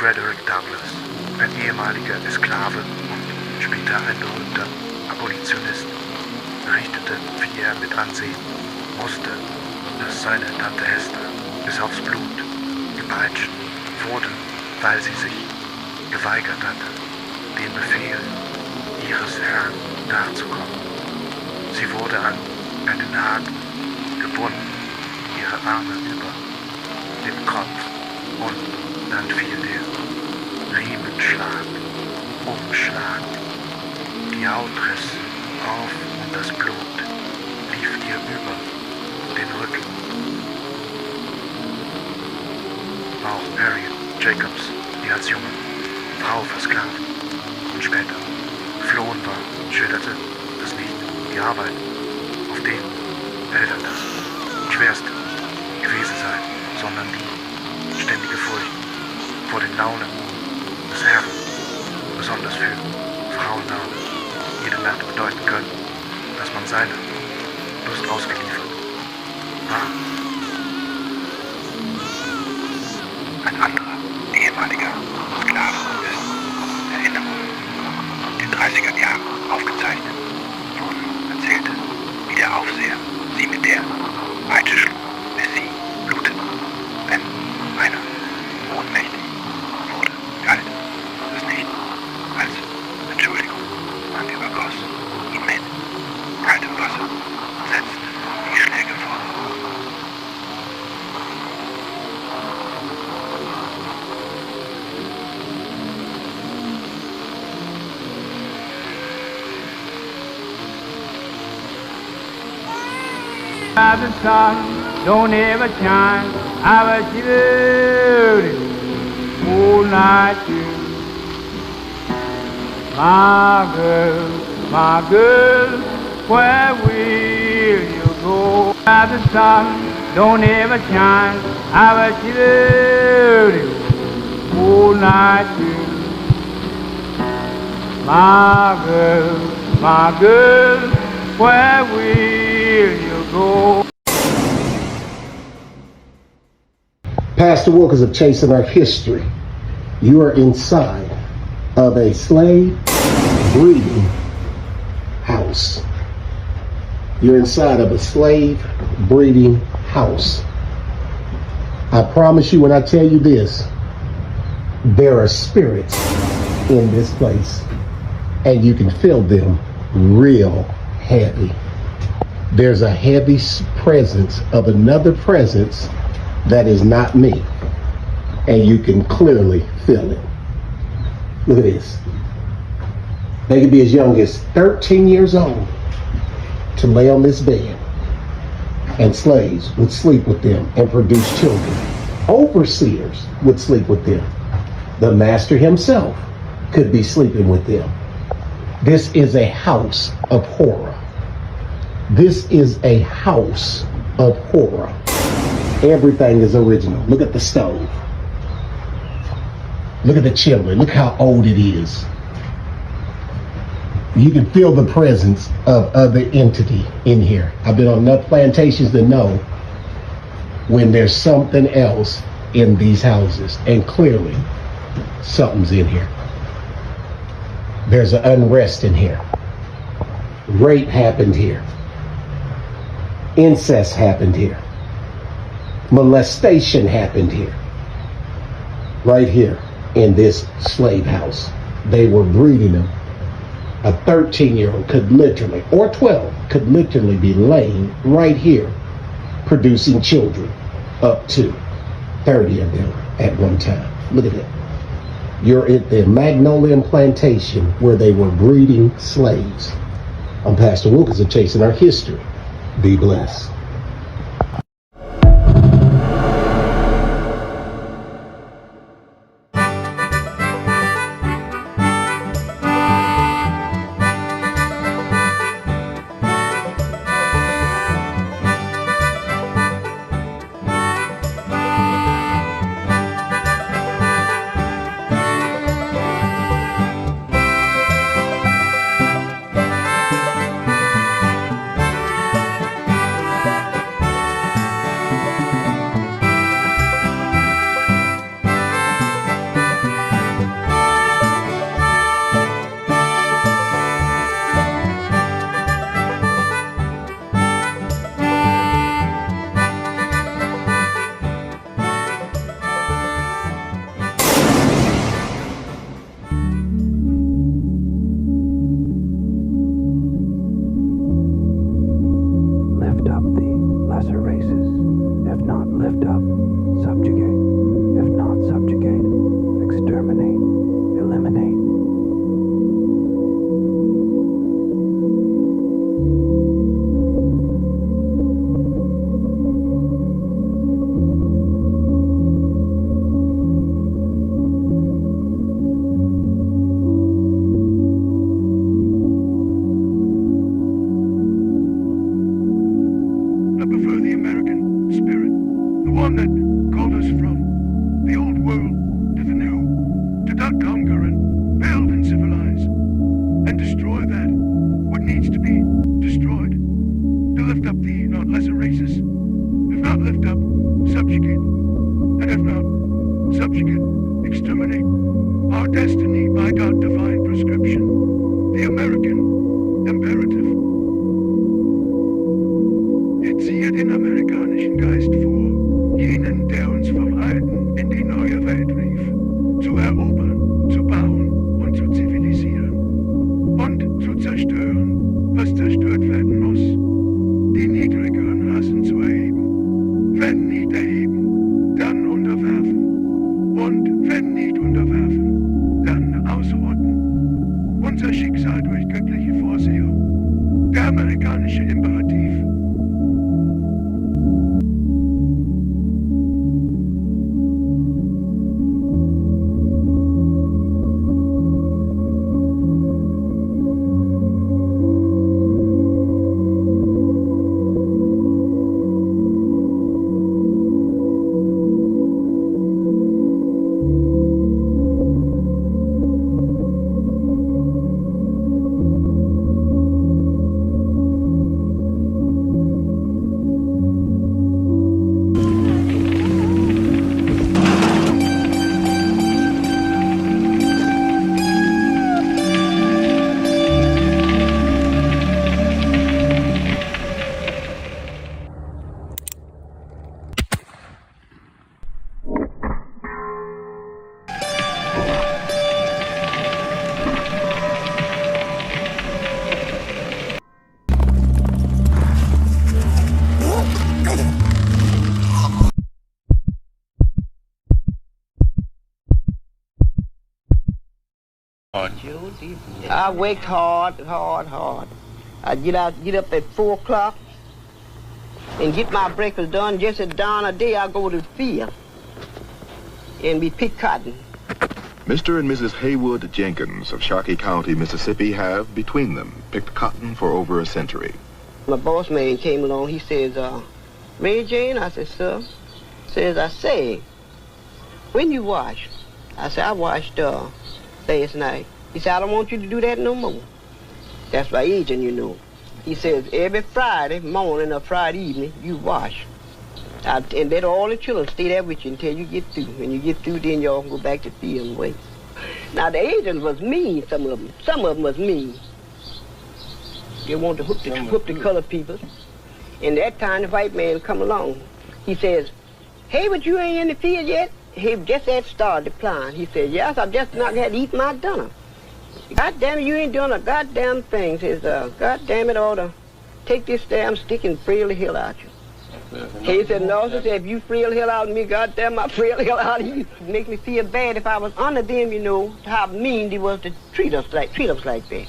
Frederick Douglass, ein ehemaliger Sklave und später ein berühmter Abolitionist, berichtete, wie er mit Ansehen wusste, dass seine Tante Hester bis aufs Blut gepeitscht wurde, weil sie sich geweigert hatte, dem Befehl ihres Herrn nachzukommen. Sie wurde an einen Haken gebunden, ihre Arme über dem Kopf, und dann fiel der Riemenschlag, Umschlag. Die Haut riss auf und das Blut lief ihr über den Rücken. Auch Harriet Jacobs, die als junge Frau versklavt und später geflohen war, schilderte, dass nicht die Arbeit auf den Feldern das schwerste gewesen sei, sondern die ständige Furcht vor den Launen des Herrn, besonders für Frauen nahe, jede Nacht bedeuten können, dass man seiner Lust ausgeliefert war. Ein anderer ehemaliger Sklave ist Erinnerungen in den 30er Jahren aufgezeichnet wurden, erzählte, wie der Aufseher sie mit der Peitsche schlug, bis sie bluteten. Wenn einer ohnmächtig wurde, galt es nicht als Entschuldigung. Man übergoss ihn mit kaltem Wasser und setzte die Schläge fort. The sun don't ever shine, I was shivering all night through. My girl, where will you go? The sun don't ever shine, I was shivering all night through. My girl, where will you go? Pastor Wilkins of Chasing Our History. You are inside of a slave breeding house. You're inside of a slave breeding house. I promise you when I tell you this, there are spirits in this place, and you can feel them real heavy. There's a heavy presence of another presence that is not me, and you can clearly feel it. Look at this. They could be as young as 13 years old to lay on this bed, and slaves would sleep with them and produce children. Overseers would sleep with them. The master himself could be sleeping with them. This is a house of horror. This is a house of horror. Everything is original. Look at the stove. Look at the chimney. Look how old it is. You can feel the presence of other entity in here. I've been on enough plantations to know when there's something else in these houses, and clearly something's in here. There's an unrest in here. Rape happened here. Incest happened here. Molestation happened here. Right here in this slave house. They were breeding them. A 13-year-old could literally, or 12, could literally be laying right here producing children, up to 30 of them at one time. Look at that. You're at the Magnolia Plantation where they were breeding slaves. I'm Pastor Wilkins of Chasing Our History. Be blessed. not, lift up. Subjugate. If not, subjugate. Exterminate. Eliminate. I prefer the American spirit, the one that called us from the old world to the new, to not conquer and build and civilize, and destroy that what needs to be destroyed, to lift up the not lesser races, if not lift up, subjugate, and if not, subjugate, exterminate, our destiny by God divine prescription, the American imperative. Jetzt hier den amerikanischen Geist vor, jenen, der uns vom Alten in die neue Welt rief, zu erobern, zu bauen und zu zivilisieren und zu zerstören, was zerstört werden muss, die niedrigeren Rassen zu erheben, wenn nicht erheben, dann unterwerfen und wenn nicht unterwerfen, dann ausrotten. Unser Schicksal durch göttliche Vorsehung, der amerikanische Imperativ. I worked hard. I get up at 4 o'clock and get my breakfast done. Just at dawn of day, I go to the field and we pick cotton. Mr. and Mrs. Haywood Jenkins of Sharkey County, Mississippi have, between them, picked cotton for over a century. My boss man came along. He says, Mary Jane? I said, sir. Says, I say, when you wash? I said, I washed last night. He said, I don't want you to do that no more. That's my agent, you know. He says, every Friday morning or Friday evening, you wash. And let all the children stay there with you until you get through. When you get through, then y'all can go back to the field and wait. Now, the agents was mean, some of them. Some of them was mean. They want to hook the colored people. And that time, the white man come along. He says, hey, but you ain't in the field yet? He just had started applying. He said, yes, I've just not had to eat my dinner. God damn it, you ain't doing a goddamn thing. Says, God damn it, I ought to take this damn stick and frail the hell out you. He said, no, he said, if you frail the hell out of me, God damn, I frail the hell out of you. It make me feel bad if I was under them, you know, how mean they was to treat us like that.